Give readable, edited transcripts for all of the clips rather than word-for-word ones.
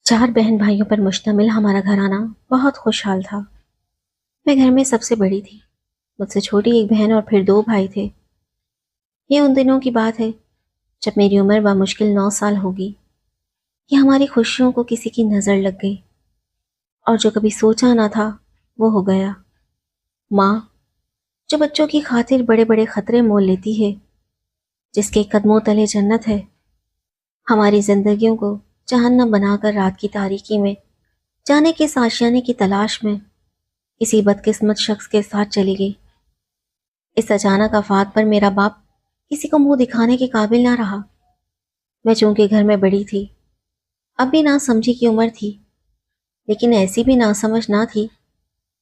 4 بہن بھائیوں پر مشتمل ہمارا گھرانہ بہت خوشحال تھا۔ میں گھر میں سب سے بڑی تھی۔ مجھ سے چھوٹی ایک بہن اور پھر 2 بھائی تھے۔ یہ ان دنوں کی بات ہے جب میری عمر بمشکل 9 سال ہوگی کہ ہماری خوشیوں کو کسی کی نظر لگ گئی، اور جو کبھی سوچا نہ تھا وہ ہو گیا۔ ماں، جو بچوں کی خاطر بڑے بڑے خطرے مول لیتی ہے، جس کے قدموں تلے جنت ہے، ہماری زندگیوں کو جہنم بنا کر رات کی تاریکی میں جانے کے آشیانے کی تلاش میں کسی بدقسمت شخص کے ساتھ چلی گئی۔ اس اچانک آفات پر میرا باپ کسی کو منہ دکھانے کے قابل نہ رہا۔ میں چونکہ گھر میں بڑی تھی، اب بھی نہ سمجھی کی عمر تھی، لیکن ایسی بھی نہ سمجھ نہ تھی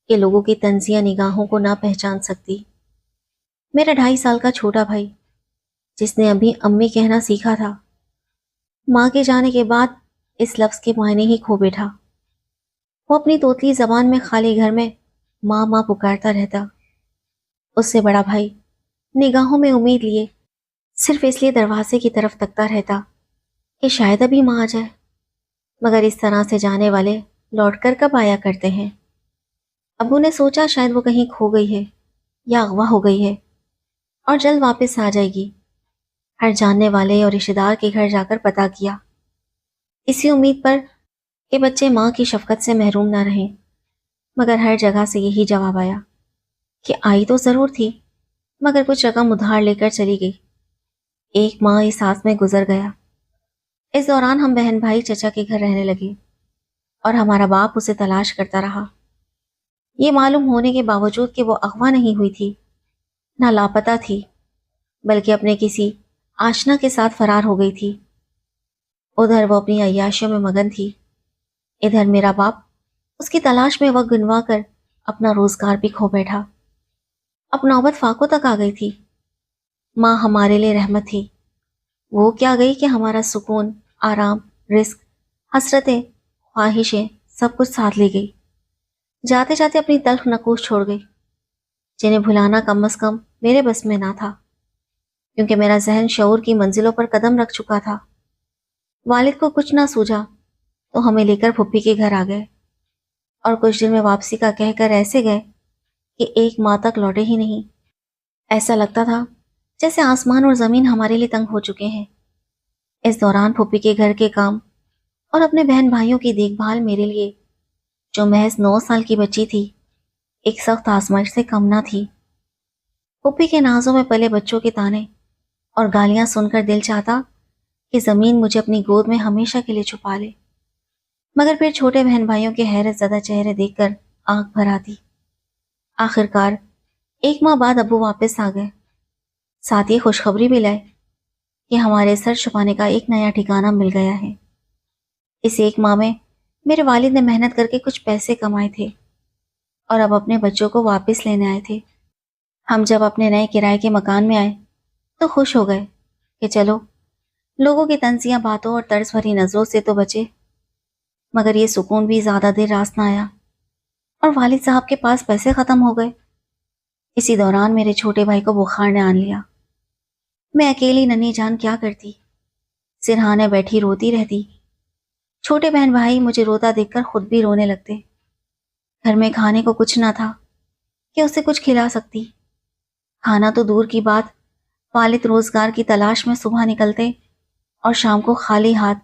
کہ لوگوں کی طنزیہ نگاہوں کو نہ پہچان سکتی۔ میرا 2.5 سال کا چھوٹا بھائی، جس نے ابھی امی کہنا سیکھا تھا، ماں کے جانے کے بعد اس لفظ کے معنی ہی کھو بیٹھا۔ وہ اپنی توتلی زبان میں خالی گھر میں ماں ماں پکارتا رہتا۔ اس سے بڑا بھائی نگاہوں میں امید لیے صرف اس لیے دروازے کی طرف تکتا رہتا کہ شاید ابھی ماں آ جائے، مگر اس طرح سے جانے والے لوٹ کر کب آیا کرتے ہیں؟ ابو نے سوچا شاید وہ کہیں کھو گئی ہے یا اغوا ہو گئی ہے اور جلد واپس آ جائے گی۔ ہر جاننے والے اور رشتہ دار کے گھر جا کر پتہ کیا، اسی امید پر کہ بچے ماں کی شفقت سے محروم نہ رہیں، مگر ہر جگہ سے یہی جواب آیا کہ آئی تو ضرور تھی، مگر کچھ رقم ادھار لے کر چلی گئی۔ ایک ماہ اس آس میں گزر گیا۔ اس دوران ہم بہن بھائی چچا کے گھر رہنے لگے اور ہمارا باپ اسے تلاش کرتا رہا، یہ معلوم ہونے کے باوجود کہ وہ اغوا نہیں ہوئی تھی، نہ لاپتہ تھی، بلکہ اپنے کسی آشنا کے ساتھ فرار ہو گئی تھی۔ ادھر وہ اپنی عیاشیوں میں مگن تھی، ادھر میرا باپ اس کی تلاش میں وقت گنوا کر اپنا روزگار بھی کھو بیٹھا۔ اب نوبت فاقوں تک آ گئی تھی۔ ماں ہمارے لیے رحمت تھی، وہ کیا گئی کہ ہمارا سکون، آرام، رزق، حسرتیں، خواہشیں سب کچھ ساتھ لے گئی۔ جاتے جاتے اپنی تلخ نقوش چھوڑ گئی، جنہیں بھلانا کم از کم میرے بس میں نہ تھا، کیونکہ میرا ذہن شعور کی منزلوں پر قدم رکھ چکا تھا۔ والد کو کچھ نہ سوجا تو ہمیں لے کر پھپھی کے گھر آ گئے، اور کچھ دن میں واپسی کا کہہ کر ایسے گئے کہ 1 ماہ تک لوٹے ہی نہیں۔ ایسا لگتا تھا جیسے آسمان اور زمین ہمارے لیے تنگ ہو چکے ہیں۔ اس دوران پھپھی کے گھر کے کام اور اپنے بہن بھائیوں کی دیکھ بھال میرے لیے، جو محض 9 سال کی بچی تھی، ایک سخت آزمائش سے کم نہ تھی۔ پھپھی کے نازوں میں پلے بچوں کے تانے اور گالیاں سن کر دل چاہتا کہ زمین مجھے اپنی گود میں ہمیشہ کے لیے چھپا لے، مگر پھر چھوٹے بہن بھائیوں کے حیرت زدہ چہرے دیکھ کر آنکھ بھر آتی۔ آخرکار 1 ماہ بعد ابو واپس آ گئے، ساتھ یہ خوشخبری بھی لائے کہ ہمارے سر چھپانے کا ایک نیا ٹھکانہ مل گیا ہے۔ اس 1 ماہ میں میرے والد نے محنت کر کے کچھ پیسے کمائے تھے اور اب اپنے بچوں کو واپس لینے آئے تھے۔ ہم جب اپنے نئے کرائے کے مکان میں آئے تو خوش ہو گئے کہ چلو لوگوں کی طنزیہ باتوں اور طرز بھری نظروں سے تو بچے، مگر یہ سکون بھی زیادہ دیر راست نہ آیا اور والد صاحب کے پاس پیسے ختم ہو گئے۔ اسی دوران میرے چھوٹے بھائی کو بخار نے آن لیا۔ میں اکیلی ننھی جان کیا کرتی، سرہانے بیٹھی روتی رہتی۔ چھوٹے بہن بھائی مجھے روتا دیکھ کر خود بھی رونے لگتے۔ گھر میں کھانے کو کچھ نہ تھا کہ اسے کچھ کھلا سکتی۔ کھانا تو دور کی بات، والد روزگار کی تلاش میں صبح نکلتے اور شام کو خالی ہاتھ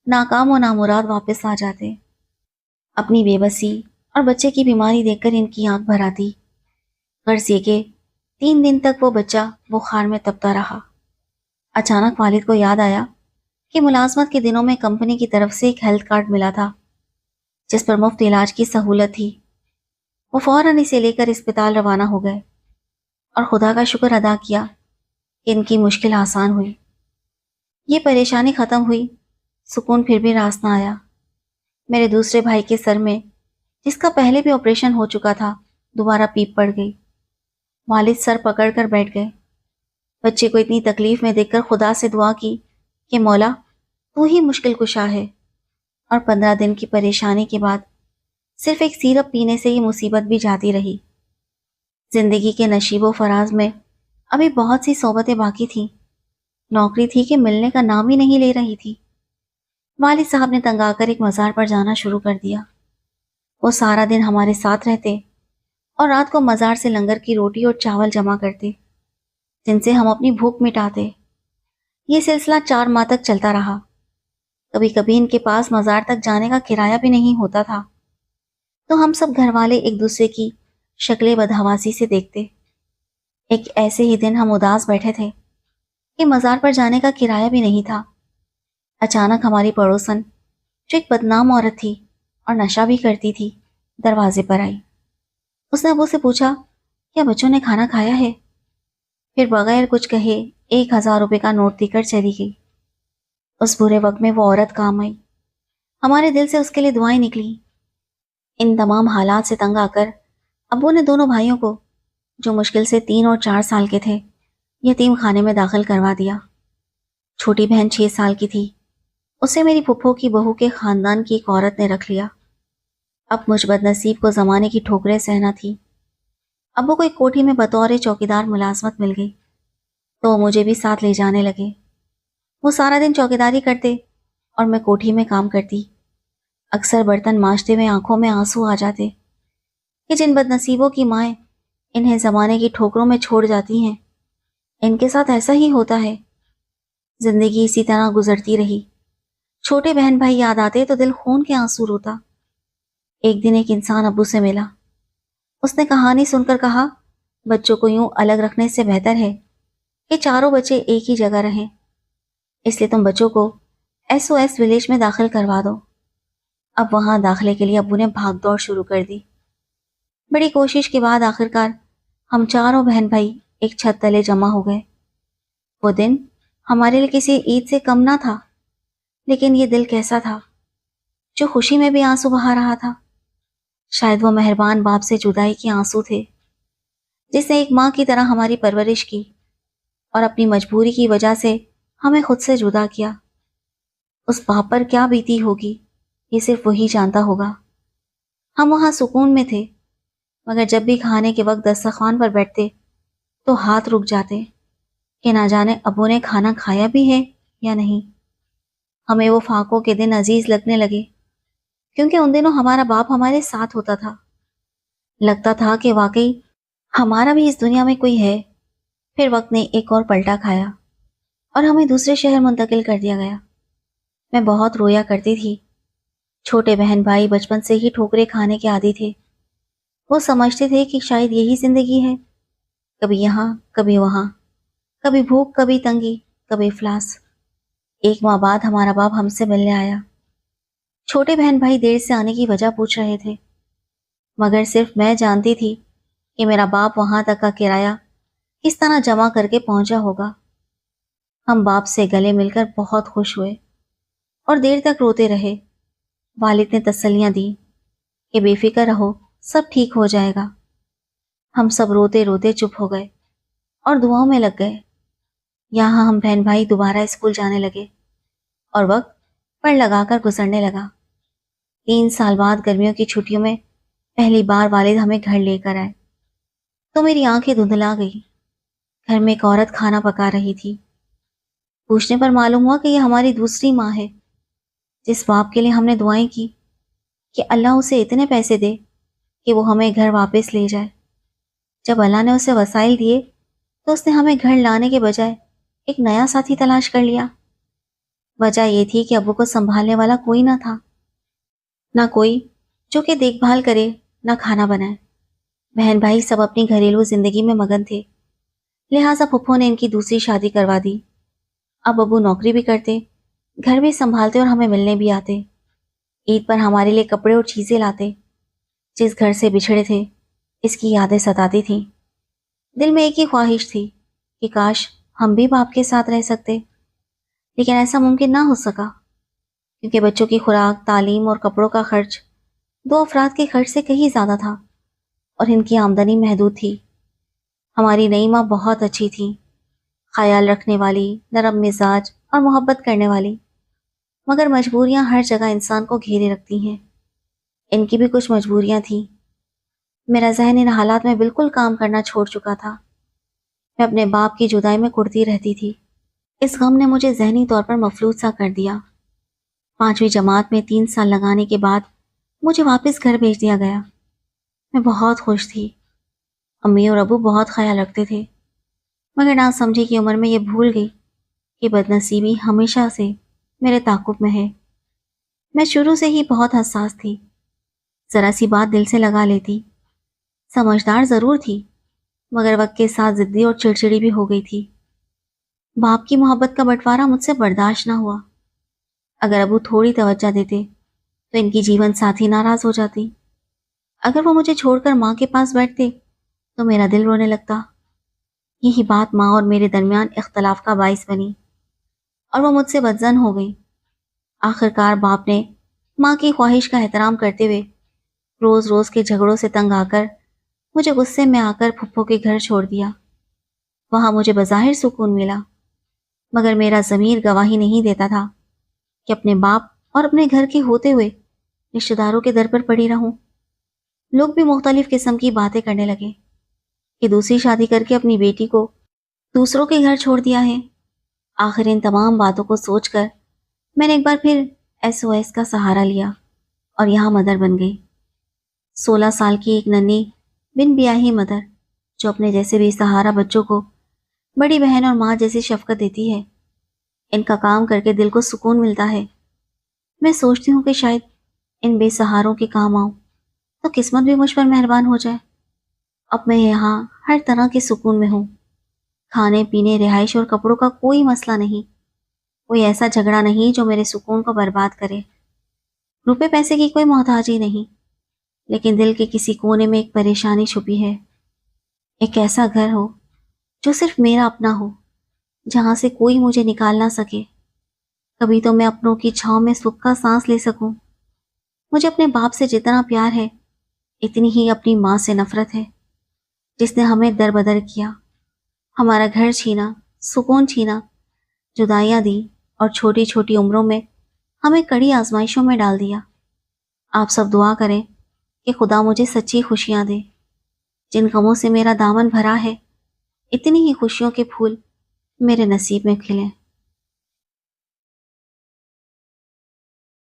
ناکام و نامراد واپس آ جاتے۔ اپنی بے بسی اور بچے کی بیماری دیکھ کر ان کی آنکھ بھر آتی۔ غرض یہ کہ 3 دن تک وہ بچہ بخار میں تپتا رہا۔ اچانک والد کو یاد آیا کہ ملازمت کے دنوں میں کمپنی کی طرف سے ایک ہیلتھ کارڈ ملا تھا جس پر مفت علاج کی سہولت تھی۔ وہ فوراً اسے لے کر اسپتال روانہ ہو گئے اور خدا کا شکر ادا کیا کہ ان کی مشکل آسان ہوئی۔ یہ پریشانی ختم ہوئی، سکون پھر بھی راس نہ آیا۔ میرے دوسرے بھائی کے سر میں، جس کا پہلے بھی آپریشن ہو چکا تھا، دوبارہ پیپ پڑ گئی۔ والد سر پکڑ کر بیٹھ گئے۔ بچے کو اتنی تکلیف میں دیکھ کر خدا سے دعا کی کہ مولا تو ہی مشکل کشا ہے، اور 15 دن کی پریشانی کے بعد صرف ایک سیرپ پینے سے یہ مصیبت بھی جاتی رہی۔ زندگی کے نشیب و فراز میں ابھی بہت سی صحبتیں باقی تھیں، نوکری تھی کہ ملنے کا نام ہی نہیں لے رہی تھی، والد صاحب نے تنگ آ کر ایک مزار پر جانا شروع کر دیا۔ وہ سارا دن ہمارے ساتھ رہتے اور رات کو مزار سے لنگر کی روٹی اور چاول جمع کرتے جن سے ہم اپنی بھوک مٹاتے۔ یہ سلسلہ 4 ماہ تک چلتا رہا۔ کبھی کبھی ان کے پاس مزار تک جانے کا کرایہ بھی نہیں ہوتا تھا تو ہم سب گھر والے ایک دوسرے کی شکلیں بدحواسی سے دیکھتے۔ ایک ایسے ہی دن ہم اداس بیٹھے تھے کہ مزار پر جانے کا کرایہ بھی نہیں تھا۔ اچانک ہماری پڑوسن جو ایک بدنام عورت تھی اور نشہ بھی کرتی تھی دروازے پر آئی۔ اس نے ابو سے پوچھا کیا بچوں نے کھانا کھایا ہے؟ پھر بغیر کچھ کہے 1000 روپے کا نوٹ دے کر چلی گئی۔ اس برے وقت میں وہ عورت کام آئی۔ ہمارے دل سے اس کے لیے دعائیں نکلی۔ ان تمام حالات سے تنگ آ کر ابو نے دونوں بھائیوں کو جو مشکل سے 3 اور 4 سال کے تھے یتیم خانے میں داخل کروا دیا۔ چھوٹی بہن 6 سال کی تھی، اسے میری پھپھو کی بہو کے خاندان کی ایک عورت نے رکھ لیا۔ اب مجھ بد نصیب کو زمانے کی ٹھوکریں سہنا تھی۔ ابو کو ایک کوٹھی میں بطور چوکیدار ملازمت مل گئی تو وہ مجھے بھی ساتھ لے جانے لگے۔ وہ سارا دن چوکیداری کرتے اور میں کوٹھی میں کام کرتی۔ اکثر برتن مانجتے ہوئے آنکھوں میں آنسو آ جاتے کہ جن بد نصیبوں کی مائیں انہیں زمانے کی ٹھوکروں میں چھوڑ جاتی ہیں، ان کے ساتھ ایسا ہی ہوتا ہے۔ زندگی اسی طرح گزرتی رہی۔ چھوٹے بہن بھائی یاد آتے تو دل خون کے آنسو روتا۔ ایک دن ایک انسان ابو سے ملا۔ اس نے کہانی سن کر کہا بچوں کو یوں الگ رکھنے سے بہتر ہے کہ چاروں بچے ایک ہی جگہ رہیں، اس لیے تم بچوں کو SOS ولیج میں داخل کروا دو۔ اب وہاں داخلے کے لیے ابو نے بھاگ دوڑ شروع کر دی۔ بڑی کوشش کے بعد آخرکار ہم چاروں بہن بھائی ایک چھت تلے جمع ہو گئے۔ وہ دن ہمارے لیے کسی عید سے کم نہ تھا، لیکن یہ دل کیسا تھا جو خوشی میں بھی آنسو بہا رہا تھا۔ شاید وہ مہربان باپ سے جدائی کے آنسو تھے جس نے ایک ماں کی طرح ہماری پرورش کی اور اپنی مجبوری کی وجہ سے ہمیں خود سے جدا کیا۔ اس باپ پر کیا بیتی ہوگی یہ صرف وہی جانتا ہوگا۔ ہم وہاں سکون میں تھے، مگر جب بھی کھانے کے وقت دسترخوان پر بیٹھتے تو ہاتھ رک جاتے کہ نہ جانے ابو نے کھانا کھایا بھی ہے یا نہیں۔ ہمیں وہ فاقوں کے دن عزیز لگنے لگے کیونکہ ان دنوں ہمارا باپ ہمارے ساتھ ہوتا تھا۔ لگتا تھا کہ واقعی ہمارا بھی اس دنیا میں کوئی ہے۔ پھر وقت نے ایک اور پلٹا کھایا اور ہمیں دوسرے شہر منتقل کر دیا گیا۔ میں بہت رویا کرتی تھی۔ چھوٹے بہن بھائی بچپن سے ہی ٹھوکرے کھانے کے عادی تھے۔ وہ سمجھتے تھے کہ شاید یہی زندگی ہے، کبھی یہاں کبھی وہاں، کبھی بھوک کبھی تنگی کبھی افلاس۔ 1 ماہ بعد ہمارا باپ ہم سے ملنے آیا۔ چھوٹے بہن بھائی دیر سے آنے کی وجہ پوچھ رہے تھے، مگر صرف میں جانتی تھی کہ میرا باپ وہاں تک کا کرایہ کس طرح جمع کر کے پہنچا ہوگا۔ ہم باپ سے گلے مل کر بہت خوش ہوئے اور دیر تک روتے رہے۔ والد نے تسلیاں دی کہ بے فکر رہو، سب ٹھیک ہو جائے گا۔ ہم سب روتے روتے چپ ہو گئے اور دعاؤں میں لگ گئے۔ یہاں ہم بہن بھائی دوبارہ اسکول جانے لگے اور وقت پڑ لگا کر گزرنے لگا۔ 3 سال بعد گرمیوں کی چھٹیوں میں پہلی بار والد ہمیں گھر لے کر آئے تو میری آنکھیں دھندلا گئی۔ گھر میں ایک عورت کھانا پکا رہی تھی۔ پوچھنے پر معلوم ہوا کہ یہ ہماری دوسری ماں ہے، جس باپ کے لیے ہم نے دعائیں کی کہ اللہ اسے اتنے پیسے دے کہ وہ ہمیں گھر واپس لے جائے۔ جب اللہ نے اسے وسائل دیے تو اس نے ہمیں گھر لانے کے بجائے ایک نیا ساتھی تلاش کر لیا۔ وجہ یہ تھی کہ ابو کو سنبھالنے والا کوئی نہ تھا، نہ کوئی جو کہ دیکھ بھال کرے، نہ کھانا بنائے۔ بہن بھائی سب اپنی گھریلو زندگی میں مگن تھے، لہٰذا پھپھو نے ان کی دوسری شادی کروا دی۔ اب ابو نوکری بھی کرتے، گھر بھی سنبھالتے اور ہمیں ملنے بھی آتے۔ عید پر ہمارے لیے کپڑے اور چیزیں لاتے۔ جس گھر سے بچھڑے تھے اس کی یادیں ستاتی تھیں۔ دل میں ایک ہی خواہش تھی کہ کاش ہم بھی باپ کے ساتھ رہ سکتے، لیکن ایسا ممکن نہ ہو سکا کیونکہ بچوں کی خوراک، تعلیم اور کپڑوں کا خرچ 2 افراد کے خرچ سے کہیں زیادہ تھا اور ان کی آمدنی محدود تھی۔ ہماری نئی ماں بہت اچھی تھی، خیال رکھنے والی، نرم مزاج اور محبت کرنے والی، مگر مجبوریاں ہر جگہ انسان کو گھیرے رکھتی ہیں۔ ان کی بھی کچھ مجبوریاں تھیں۔ میرا ذہن ان حالات میں بالکل کام کرنا چھوڑ چکا تھا۔ میں اپنے باپ کی جدائی میں کڑتی رہتی تھی۔ اس غم نے مجھے ذہنی طور پر مفلوج سا کر دیا۔ 5ویں جماعت میں 3 سال لگانے کے بعد مجھے واپس گھر بھیج دیا گیا۔ میں بہت خوش تھی۔ امی اور ابو بہت خیال رکھتے تھے، مگر نہ سمجھی کی عمر میں یہ بھول گئی کہ بدنصیبی ہمیشہ سے میرے تعاقب میں ہے۔ میں شروع سے ہی بہت حساس تھی، ذرا سی بات دل سے لگا لیتی۔ سمجھدار ضرور تھی، مگر وقت کے ساتھ ضدی اور چڑچڑی بھی ہو گئی تھی۔ باپ کی محبت کا بٹوارا مجھ سے برداشت نہ ہوا۔ اگر ابو تھوڑی توجہ دیتے تو ان کی جیون ساتھی ناراض ہو جاتی۔ اگر وہ مجھے چھوڑ کر ماں کے پاس بیٹھتے تو میرا دل رونے لگتا۔ یہی بات ماں اور میرے درمیان اختلاف کا باعث بنی اور وہ مجھ سے بدظن ہو گئی۔ آخرکار باپ نے ماں کی خواہش کا احترام کرتے ہوئے روز روز کے جھگڑوں سے تنگ آ کر مجھے غصے میں آ کر پھپھو کے گھر چھوڑ دیا۔ وہاں مجھے بظاہر سکون ملا، مگر میرا ضمیر گواہی نہیں دیتا تھا کہ اپنے باپ اور اپنے گھر کے ہوتے ہوئے رشتہ داروں کے در پر پڑی رہوں۔ لوگ بھی مختلف قسم کی باتیں کرنے لگے کہ دوسری شادی کر کے اپنی بیٹی کو دوسروں کے گھر چھوڑ دیا ہے۔ آخر ان تمام باتوں کو سوچ کر میں نے ایک بار پھر SOS کا سہارا لیا اور یہاں مدر بن گئی۔ 16 سال کی ایک ننھی بن بیاہی مدر جو اپنے جیسے بے سہارا بچوں کو بڑی بہن اور ماں جیسی شفقت دیتی ہے۔ ان کا کام کر کے دل کو سکون ملتا ہے۔ میں سوچتی ہوں کہ شاید ان بے سہاروں کے کام آؤں تو قسمت بھی مجھ پر مہربان ہو جائے۔ اب میں یہاں ہر طرح کے سکون میں ہوں۔ کھانے پینے، رہائش اور کپڑوں کا کوئی مسئلہ نہیں۔ کوئی ایسا جھگڑا نہیں جو میرے سکون کو برباد کرے۔ روپے پیسے کی کوئی محتاجی نہیں، لیکن دل کے کسی کونے میں ایک پریشانی چھپی ہے۔ ایک ایسا گھر ہو جو صرف میرا اپنا ہو، جہاں سے کوئی مجھے نکال نہ سکے۔ کبھی تو میں اپنوں کی چھاؤں میں سکھ کا سانس لے سکوں۔ مجھے اپنے باپ سے جتنا پیار ہے، اتنی ہی اپنی ماں سے نفرت ہے، جس نے ہمیں در بدر کیا، ہمارا گھر چھینا، سکون چھینا، جدائیاں دی اور چھوٹی چھوٹی عمروں میں ہمیں کڑی آزمائشوں میں ڈال دیا۔ آپ سب دعا کریں کہ خدا مجھے سچی خوشیاں دے۔ جن غموں سے میرا دامن بھرا ہے، اتنی ہی خوشیوں کے پھول میرے نصیب میں کھلیں۔